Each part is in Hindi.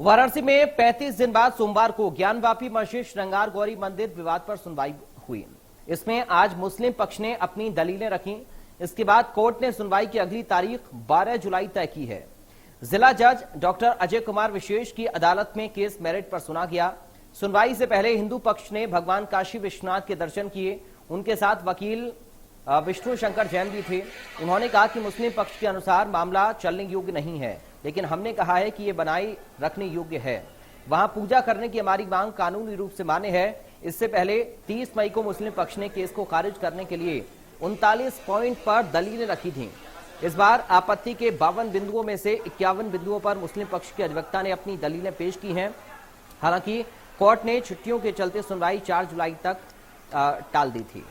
वाराणसी में 35 दिन बाद सोमवार को ज्ञानवापी मस्जिद श्रृंगार गौरी मंदिर विवाद पर सुनवाई हुई। इसमें आज मुस्लिम पक्ष ने अपनी दलीलें रखी। इसके बाद कोर्ट ने सुनवाई की अगली तारीख 12 जुलाई तय की है। जिला जज डॉक्टर अजय कुमार विशेष की अदालत में केस मेरिट पर सुना गया। सुनवाई से पहले हिंदू पक्ष ने भगवान काशी विश्वनाथ के दर्शन किए। उनके साथ वकील विष्णु शंकर जैन भी थे। उन्होंने कहा कि मुस्लिम पक्ष के अनुसार मामला चलने योग्य नहीं है, लेकिन हमने कहा है कि ये बनाए रखने योग्य है। वहां पूजा करने की हमारी मांग कानूनी रूप से मान्य है। इससे पहले 30 मई को मुस्लिम पक्ष ने केस को खारिज करने के लिए 39 पॉइंट पर दलीलें रखी थीं। इस बार आपत्ति के 52 बिंदुओं में से 51 बिंदुओं पर मुस्लिम पक्ष के अधिवक्ता ने अपनी दलीलें पेश की हैं। हालांकि कोर्ट ने छुट्टियों के चलते सुनवाई 4 जुलाई तक टाल दी थी।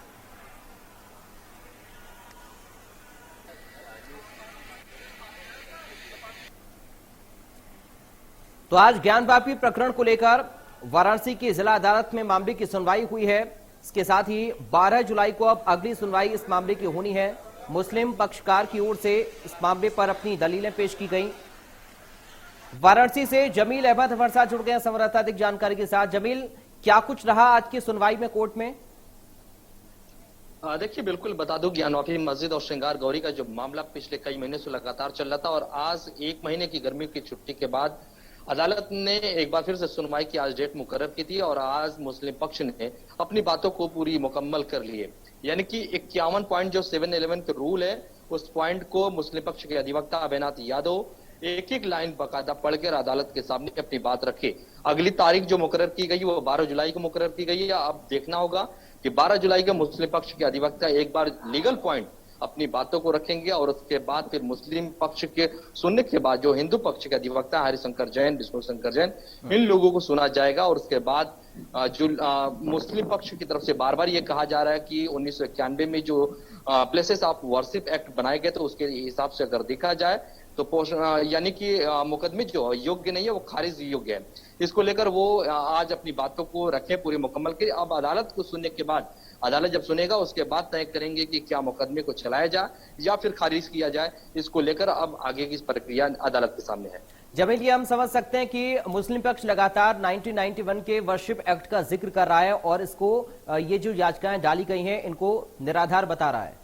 तो आज ज्ञानवापी प्रकरण को लेकर वाराणसी की जिला अदालत में मामले की सुनवाई हुई है। इसके साथ ही 12 जुलाई को अब अगली सुनवाई इस मामले की होनी है। मुस्लिम पक्षकार की ओर से इस मामले पर अपनी दलीलें पेश की गई। वाराणसी से जमील अहमद हमारे साथ जुड़ गए हैं संवाददाता अधिक जानकारी के साथ। जमील, क्या कुछ रहा आज की सुनवाई में कोर्ट में? देखिए, बिल्कुल बता दूं, ज्ञानवापी मस्जिद और श्रृंगार गौरी का जो मामला पिछले कई महीने से लगातार चल रहा था और आज 1 महीने की गर्मी की छुट्टी के बाद अदालत ने एक बार फिर से सुनवाई की आज डेट मुकर्रर की थी और आज मुस्लिम पक्ष ने अपनी बातों को पूरी मुकम्मल कर ली है। यानी कि 51 पॉइंट जो 711 के रूल है, उस पॉइंट को मुस्लिम पक्ष के अधिवक्ता अभयनाथ यादव एक एक लाइन बकायदा पढ़कर अदालत के सामने अपनी बात रखे। अगली तारीख जो मुकर्रर की गई वो 12 जुलाई को मुकर्रर की गई है। अब देखना होगा कि 12 जुलाई के मुस्लिम पक्ष के अधिवक्ता एक बार लीगल पॉइंट अपनी बातों को रखेंगे और उसके बाद फिर मुस्लिम पक्ष के सुनने के बाद जो हिंदू पक्ष के अधिवक्ता हरिशंकर जैन, विष्णु शंकर जैन, इन लोगों को सुना जाएगा। और उसके बाद जो मुस्लिम पक्ष की तरफ से बार बार ये कहा जा रहा है कि 1991 में जो प्लेसेस ऑफ वर्शिप एक्ट बनाए गए तो उसके हिसाब से अगर देखा जाए तो यानी कि मुकदमे जो योग्य नहीं है वो खारिज योग्य है। इसको लेकर वो आज अपनी बातों को रखें पूरी मुकम्मल के। अब अदालत को सुनने के बाद अदालत जब सुनेगा उसके बाद तय करेंगे कि क्या मुकदमे को चलाया जाए या फिर खारिज किया जाए। इसको लेकर अब आगे की प्रक्रिया अदालत के सामने है। जमील, ये हम समझ सकते हैं कि मुस्लिम पक्ष लगातार 1991 के वर्शिप एक्ट का जिक्र कर रहा है और इसको ये जो याचिकाएं डाली गई हैं इनको निराधार बता रहा है।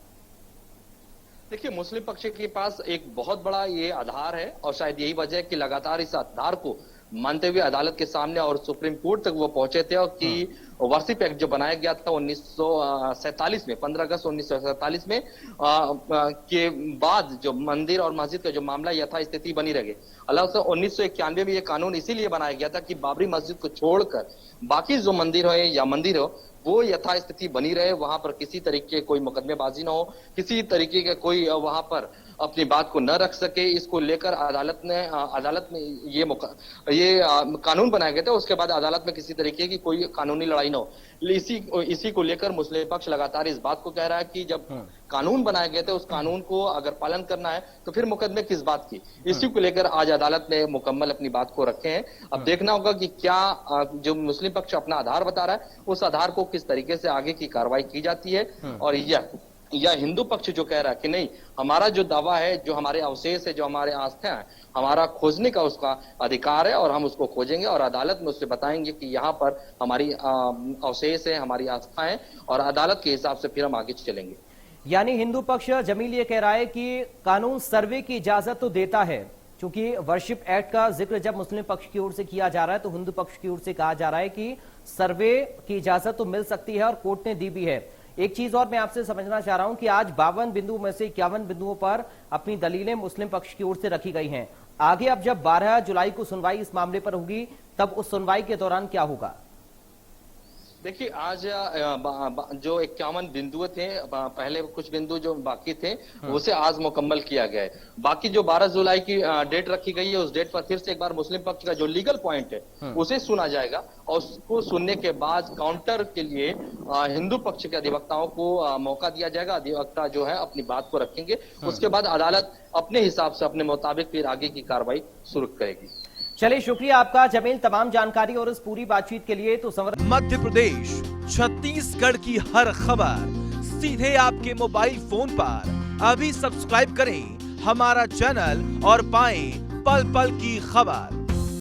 देखिए, मुस्लिम पक्ष के पास एक बहुत बड़ा ये आधार है और शायद यही वजह है कि लगातार इस आधार को मानते हुए अदालत के सामने और सुप्रीम कोर्ट तक वो पहुंचे थे और कि वर्शिप एक्ट जो बनाया गया था 1947 में, 15 अगस्त 1947 में के बाद जो मंदिर और मस्जिद का जो मामला यथास्थिति बनी रहे। अल्लाह से 1991 में ये कानून इसीलिए बनाया गया था कि बाबरी मस्जिद को छोड़कर बाकी जो मंदिर हो या मंदिर हो वो यथास्थिति बनी रहे, वहां पर किसी तरीके कोई मुकदमेबाजी ना हो, किसी तरीके के कोई वहां पर अपनी बात को न रख सके। इसको लेकर अदालत में ये कानून बनाया गया था। उसके बाद अदालत में किसी तरीके की कोई कानूनी लड़ाई न हो। इसी को लेकर मुस्लिम पक्ष लगातार इस बात को कह रहा है कि जब कानून बनाए गए थे उस कानून को अगर पालन करना है तो फिर मुकदमे किस बात की। इसी को लेकर आज अदालत ने मुकम्मल अपनी बात को रखे हैं। अब देखना होगा कि क्या जो मुस्लिम पक्ष अपना आधार बता रहा है उस आधार को किस तरीके से आगे की कार्रवाई की जाती है और या हिंदू पक्ष जो कह रहा है कि नहीं, हमारा जो दावा है, जो हमारे अवशेष है, जो हमारे आस्था है, हमारा खोजने का उसका अधिकार है और हम उसको खोजेंगे और अदालत में उससे बताएंगे कि यहाँ पर हमारी अवशेष है, हमारी आस्था है और अदालत के हिसाब से फिर हम आगे चलेंगे। यानी हिंदू पक्ष जमील ये कह रहा है कि कानून सर्वे की इजाजत तो देता है, क्योंकि वर्शिप एक्ट का जिक्र जब मुस्लिम पक्ष की ओर से किया जा रहा है तो हिंदू पक्ष की ओर से कहा जा रहा है कि सर्वे की इजाजत तो मिल सकती है और कोर्ट ने दी भी है। एक चीज और मैं आपसे समझना चाह रहा हूं कि आज 52 बिंदुओं में से 51 बिंदुओं पर अपनी दलीलें मुस्लिम पक्ष की ओर से रखी गई हैं। आगे अब जब 12 जुलाई को सुनवाई इस मामले पर होगी तब उस सुनवाई के दौरान क्या होगा? देखिए, आज जो 51 बिंदु थे, पहले कुछ बिंदु जो बाकी थे उसे आज मुकम्मल किया गया है। बाकी जो 12 जुलाई की डेट रखी गई है उस डेट पर फिर से एक बार मुस्लिम पक्ष का जो लीगल पॉइंट है उसे सुना जाएगा और उसको सुनने के बाद काउंटर के लिए हिंदू पक्ष के अधिवक्ताओं को मौका दिया जाएगा। अधिवक्ता जो है अपनी बात को रखेंगे। उसके बाद अदालत अपने हिसाब से अपने मुताबिक फिर आगे की कार्रवाई शुरू करेगी। चलिए, शुक्रिया आपका जमील तमाम जानकारी और इस पूरी बातचीत के लिए। तो मध्य प्रदेश, छत्तीसगढ़ की हर खबर सीधे आपके मोबाइल फोन पर। अभी सब्सक्राइब करें हमारा चैनल और पाएं पल पल की खबर।